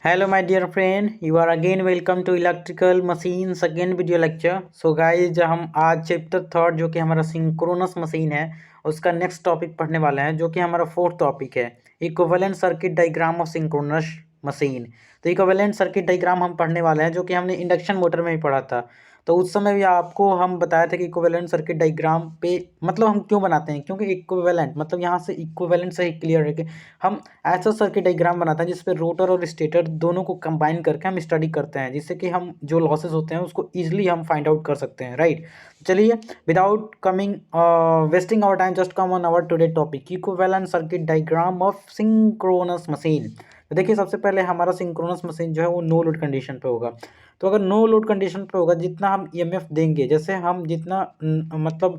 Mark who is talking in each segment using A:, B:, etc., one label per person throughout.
A: Hello my dear friend, you are again welcome to electrical machines again video lecture. So guys, हम आज chapter third जो कि हमारा synchronous machine है उसका नेक्स्ट टॉपिक पढ़ने वाले हैं जो कि हमारा फोर्थ टॉपिक है equivalent circuit diagram of synchronous machine. तो इक्विवेलेंट सर्किट डायग्राम हम पढ़ने वाले हैं जो कि हमने इंडक्शन मोटर में ही पढ़ा था। तो उस समय भी आपको हम बताया था कि इक्विवेलेंट सर्किट डायग्राम पे मतलब हम क्यों बनाते हैं, क्योंकि इक्विवेलेंट मतलब यहाँ से इक्विवेलेंट से ही क्लियर है कि हम ऐसा सर्किट डायग्राम बनाते हैं जिसपे रोटर और स्टेटर दोनों को कंबाइन करके हम स्टडी करते हैं, जिससे कि हम जो लॉसेस होते हैं उसको ईजिली हम फाइंड आउट कर सकते हैं, राइट। चलिए, without coming wasting our time, just come on our today topic equivalent circuit diagram of synchronous machine. तो देखिए, सबसे पहले हमारा सिंक्रोनस मशीन जो है वो नो लोड कंडीशन पे होगा। तो अगर नो लोड कंडीशन पे होगा, जितना हम ईएमएफ देंगे, जैसे हम जितना मतलब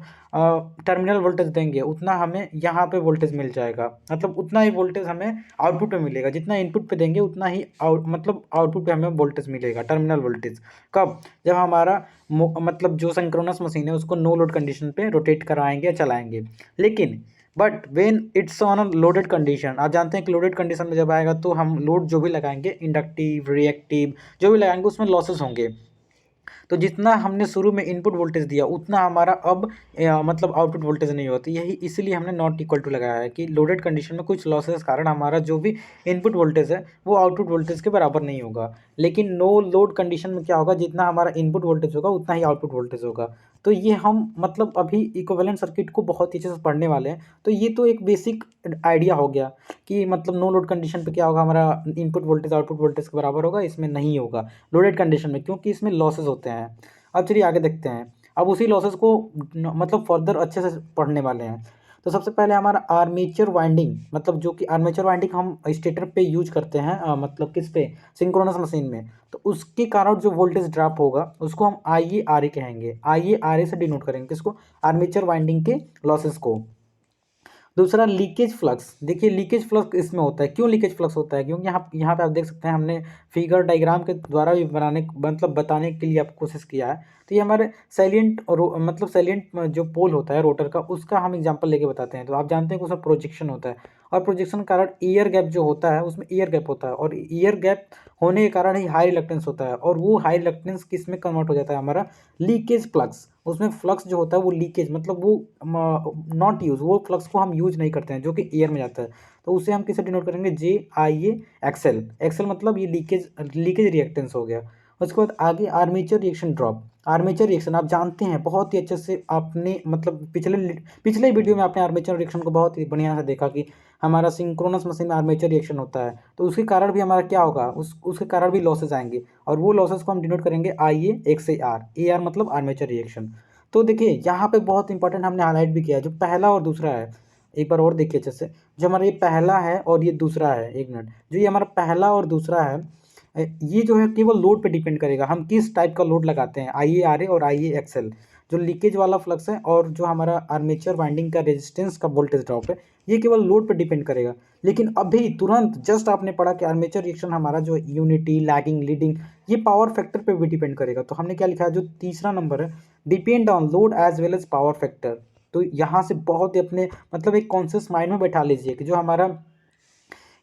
A: टर्मिनल वोल्टेज देंगे उतना हमें यहाँ पे वोल्टेज मिल जाएगा, मतलब उतना ही वोल्टेज हमें आउटपुट पे मिलेगा। जितना इनपुट पे देंगे उतना ही मतलब आउटपुट पे हमें वोल्टेज मिलेगा, टर्मिनल वोल्टेज। कब? जब हमारा मतलब जो सिंक्रोनस मशीन है उसको नो लोड कंडीशन पे रोटेट कराएंगे या चलाएंगे। लेकिन but when it's on a loaded condition, आप जानते हैं कि लोडेड कंडीशन में जब आएगा तो हम लोड जो भी लगाएंगे, इंडक्टिव रिएक्टिव जो भी लगाएंगे, उसमें लॉसेस होंगे। तो जितना हमने शुरू में इनपुट वोल्टेज दिया उतना हमारा अब मतलब आउटपुट वोल्टेज नहीं होती। यही इसीलिए हमने नॉट इक्वल टू लगाया है कि लोडेड कंडीशन में कुछ लॉसेस कारण हमारा जो भी इनपुट वोल्टेज है वो आउटपुट वोल्टेज के बराबर नहीं होगा। लेकिन नो लोड कंडीशन में क्या होगा, जितना हमारा इनपुट वोल्टेज होगा उतना ही आउटपुट वोल्टेज होगा। तो ये हम मतलब अभी इक्विवेलेंट सर्किट को बहुत ही अच्छे से पढ़ने वाले हैं। तो ये तो एक बेसिक आइडिया हो गया कि मतलब नो लोड कंडीशन पे क्या होगा, हमारा इनपुट वोल्टेज आउटपुट वोल्टेज के बराबर होगा, इसमें नहीं होगा लोडेड कंडीशन में, क्योंकि इसमें लॉसेस होते हैं। अब चलिए आगे देखते हैं। अब उसी लॉसेस को मतलब फर्दर अच्छे से पढ़ने वाले हैं। तो सबसे पहले हमारा आर्मेचर वाइंडिंग, मतलब जो कि आर्मेचर वाइंडिंग हम स्टेटर पे यूज करते हैं, मतलब किस पे, सिंक्रोनस मशीन में। तो उसके कारण जो वोल्टेज ड्रॉप होगा उसको हम आई ए आर ए कहेंगे। आई ए आर ए से डिनोट करेंगे किसको, आर्मेचर वाइंडिंग के लॉसेस को। दूसरा लीकेज फ्लक्स। देखिए, लीकेज फ्लक्स इसमें होता है। क्यों लीकेज फ्लक्स होता है? क्योंकि यहाँ पे आप देख सकते हैं हमने फिगर डायग्राम के द्वारा भी बनाने मतलब बताने के लिए आपको कोशिश किया है। तो ये हमारे सैलिएंट मतलब सैलिएंट जो पोल होता है रोटर का, उसका हम एग्जांपल लेके बताते हैं। तो आप जानते हैं कि उसका प्रोजेक्शन होता है, और प्रोजेक्शन के कारण एयर गैप जो होता है उसमें एयर गैप होता है, और एयर गैप होने के कारण ही हाई रिलक्टेंस होता है, और वो हाई रिलक्टेंस किस में कन्वर्ट हो जाता है, हमारा लीकेज फ्लक्स। उसमें फ्लक्स जो होता है वो लीकेज मतलब वो नॉट यूज, वो फ्लक्स को हम यूज नहीं करते हैं जो कि एयर में जाता है। तो उसे हम किसे डिनोट करेंगे, जे आई ए एक्सएल। एक्सएल मतलब ये लीकेज रिएक्टेंस हो गया। उसके बाद आगे armature reaction drop. Armature reaction आप जानते हैं बहुत ही अच्छे से, आपने मतलब पिछले वीडियो में आपने आर्मेचर रिएक्शन को बहुत ही बढ़िया से देखा कि हमारा सिंक्रोनस मशीन में आर्मेचर रिएक्शन होता है। तो उसके कारण भी हमारा क्या होगा, उसके कारण भी लॉसेस आएंगे, और वो लॉसेस को हम डिनोट करेंगे I A X A R. A R मतलब आर्मेचर रिएक्शन। तो देखिए, यहाँ पे बहुत इंपॉर्टेंट हमने हाईलाइट भी किया है, जो पहला और दूसरा है। एक बार और देखिए अच्छे से, जो हमारा ये पहला है और ये दूसरा है, एक मिनट, जो ये हमारा पहला और दूसरा है, ये जो है केवल लोड पे डिपेंड करेगा, हम किस टाइप का लोड लगाते हैं, आई ए आर ए और आई ए एक्सएल। जो लीकेज वाला फ्लक्स है और जो हमारा आर्मेचर वाइंडिंग का रेजिस्टेंस का वोल्टेज ड्रॉप है, ये केवल लोड पे डिपेंड करेगा। लेकिन अभी तुरंत जस्ट आपने पढ़ा कि आर्मेचर रिएक्शन हमारा जो यूनिटी, लैगिंग, लीडिंग, ये पावर फैक्टर पे भी डिपेंड करेगा। तो हमने क्या लिखा है, जो तीसरा नंबर है, depend on load as well as power factor. तो यहाँ से बहुत ही अपने मतलब एक कॉन्शियस माइंड में बैठा लीजिए कि जो हमारा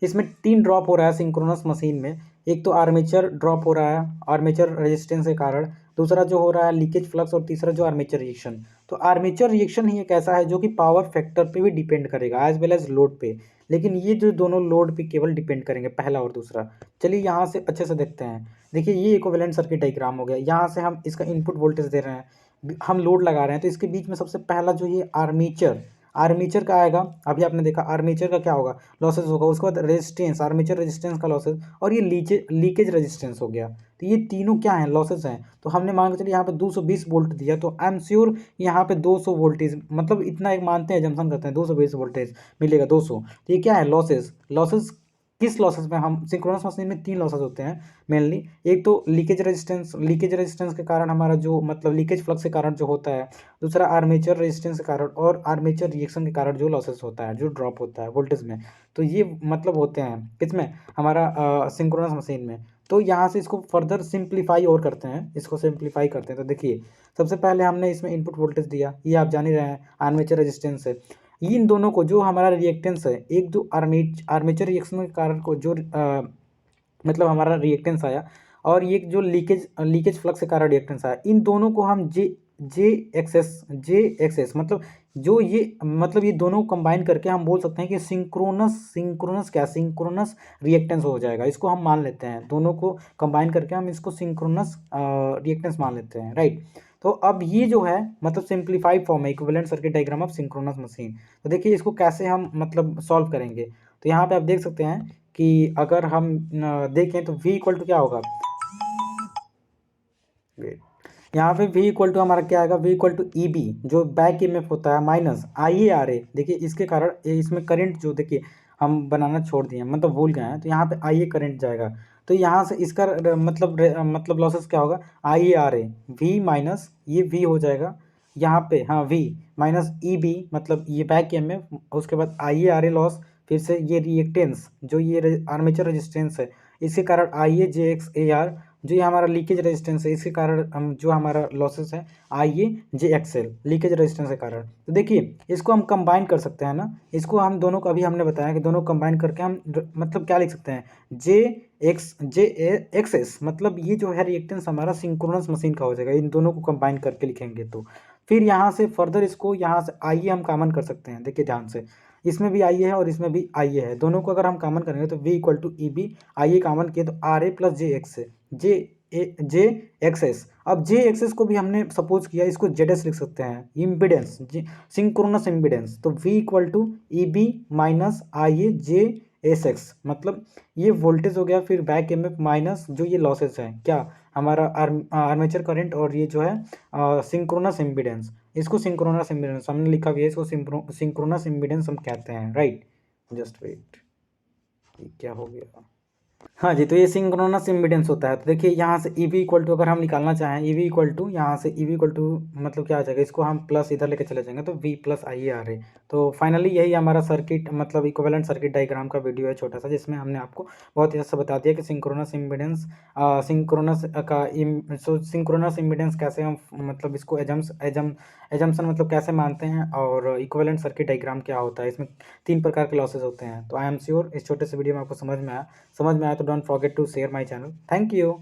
A: इसमें 3 ड्रॉप हो रहा है सिंक्रोनस मशीन में। एक तो आर्मेचर ड्रॉप हो रहा है आर्मेचर रेजिस्टेंस के कारण, दूसरा जो हो रहा है लीकेज फ्लक्स, और तीसरा जो आर्मेचर रिएक्शन। तो आर्मेचर रिएक्शन ही एक ऐसा है जो कि पावर फैक्टर पे भी डिपेंड करेगा एज वेल एज लोड पे। लेकिन ये जो दोनों लोड पे केवल डिपेंड करेंगे, पहला और दूसरा। चलिए यहाँ से अच्छे से देखते हैं। देखिए, ये इक्विवेलेंट सर्किट डायग्राम हो गया। यहाँ से हम इसका इनपुट वोल्टेज दे रहे हैं, हम लोड लगा रहे हैं, तो इसके बीच में सबसे पहला जो ये आर्मेचर आर्मेचर का आएगा। अभी आपने देखा आर्मेचर का क्या होगा, लॉसेस होगा। उसके बाद रेजिस्टेंस, आर्मेचर रेजिस्टेंस का लॉसेस, और ये लीकेज रेजिस्टेंस हो गया। तो ये तीनों क्या हैं, लॉसेस हैं। तो हमने मान के चलिए यहाँ पे 220 वोल्ट दिया, तो आई एम श्योर यहाँ पे 200 वोल्टेज, मतलब इतना एक मानते हैं, जंक्शन करते हैं, 220 वोल्टेज मिलेगा, 200। तो ये क्या है, लॉसेस। लॉसेस किस लॉसेस में, हम सिंक्रोनस मशीन में 3 लॉसेस होते हैं मेनली। एक तो लीकेज रेजिस्टेंस के कारण हमारा जो मतलब लीकेज फ्लक्स के कारण जो होता है, दूसरा आर्मेचर रेजिस्टेंस के कारण, और आर्मेचर रिएक्शन के कारण जो लॉसेस होता है, जो ड्रॉप होता है वोल्टेज में। तो ये मतलब होते हैं किसमें, हमारा सिंक्रोनस मशीन में। तो यहाँ से इसको फर्दर सिंप्लीफाई और करते हैं, इसको सिंप्लीफाई करते हैं। तो देखिए, सबसे पहले हमने इसमें इनपुट वोल्टेज दिया, ये आप जान ही रहे हैं, आर्मेचर रेजिस्टेंस है। इन दोनों को जो हमारा रिएक्टेंस है, एक जो आर्मेचर रिएक्शन के कारण को जो मतलब हमारा रिएक्टेंस आया, और ये जो लीकेज फ्लक्स के कारण रिएक्टेंस आया, इन दोनों को हम जे एक्स एस मतलब जो ये मतलब ये दोनों कंबाइन करके हम बोल सकते हैं कि सिंक्रोनस रिएक्टेंस हो जाएगा। इसको हम मान लेते हैं, दोनों को कंबाइन करके हम इसको सिंक्रोनस रिएक्टेंस मान लेते हैं, राइट। तो अब ये जो है मतलब सिंप्लीफाइड फॉर्म है equivalent circuit diagram of synchronous machine. तो देखिए इसको कैसे हम मतलब सॉल्व करेंगे। तो यहाँ पे आप देख सकते हैं कि अगर हम देखें तो v इक्वल टू क्या होगा, यहाँ पे v इक्वल टू हमारा क्या आएगा, v equal to E B जो बैक ईएमएफ होता है माइनस आई ए आर ए। देखिए इसके कारण इसमें करंट जो देखिए हम बनाना छोड़ दिए मतलब भूल गए हैं, तो यहाँ पे आई ए करंट जाएगा। तो यहाँ से इसका मतलब लॉसेस क्या होगा, I A R A V minus ये v हो जाएगा यहाँ पे, हाँ v माइनस ई बी मतलब ये बैक ईएमएफ, उसके बाद आई ए आर ए लॉस, फिर से ये रिएक्टेंस जो ये आर्मेचर रेजिस्टेंस है इसके कारण आई A J x A are, जो ये हमारा लीकेज रेजिस्टेंस है इसके कारण हम जो हमारा लॉसेस है आई A J XL leakage resistance के कारण। तो देखिए इसको हम कंबाइन कर सकते हैं ना, इसको हम दोनों को अभी हमने बताया कि दोनों कंबाइन करके हम मतलब क्या लिख सकते हैं, जे एक्स एस मतलब ये जो है रिएक्टेंस हमारा सिंक्रोनस मशीन का हो जाएगा। इन दोनों को कंबाइन करके लिखेंगे तो फिर यहाँ से फर्दर इसको यहाँ से आई ए हम कॉमन कर सकते हैं। देखिए ध्यान से, इसमें भी आई ए है और इसमें भी आई ए है, दोनों को अगर हम कॉमन करेंगे तो v equal to E B I A common किए तो R A plus J X है जे एक्स एस। अब जे एक्स एस को भी हमने सपोज किया इसको जेड एस लिख सकते हैं, इम्पिडेंस सिंक्रोनस इम्पिडेंस। तो v equal to E B minus I A J S X मतलब ये वोल्टेज हो गया, फिर बैक एमएफ माइनस जो ये लॉसेस है क्या हमारा आर्मेचर करंट, और ये जो है सिंक्रोनस इम्पिडेंस। इसको सिंक्रोनस इम्पिडेंस हमने लिखा भी है, इसको सिंक्रोनस इम्पिडेंस हम कहते हैं, राइट। जस्ट वेट, क्या हो गया, हाँ जी। तो ये सिंक्रोनस इम्पिडेंस होता है। तो देखिए यहाँ से ई वी इक्वल टू अगर हम निकालना चाहें, ई वी इक्वल टू यहाँ से ई वी इक्वल टू मतलब क्या आ जाएगा, इसको हम प्लस इधर लेके चले जाएंगे तो V plus I A R A. तो फाइनली यही हमारा सर्किट मतलब इक्विवेलेंट सर्किट डायग्राम का वीडियो है छोटा सा, जिसमें हमने आपको बहुत ही अच्छा बता दिया कि सिंक्रोनस इम्पिडेंस सिंक्रोनस इम्पिडेंस कैसे हम मतलब इसको एजम्पशन मतलब कैसे मानते हैं, और इक्विवेलेंट सर्किट डायग्राम क्या होता है, इसमें 3 प्रकार के लॉसेस होते हैं। तो आई एम श्योर इस छोटे से वीडियो में आपको समझ में आया तो don't forget to share my channel. Thank you.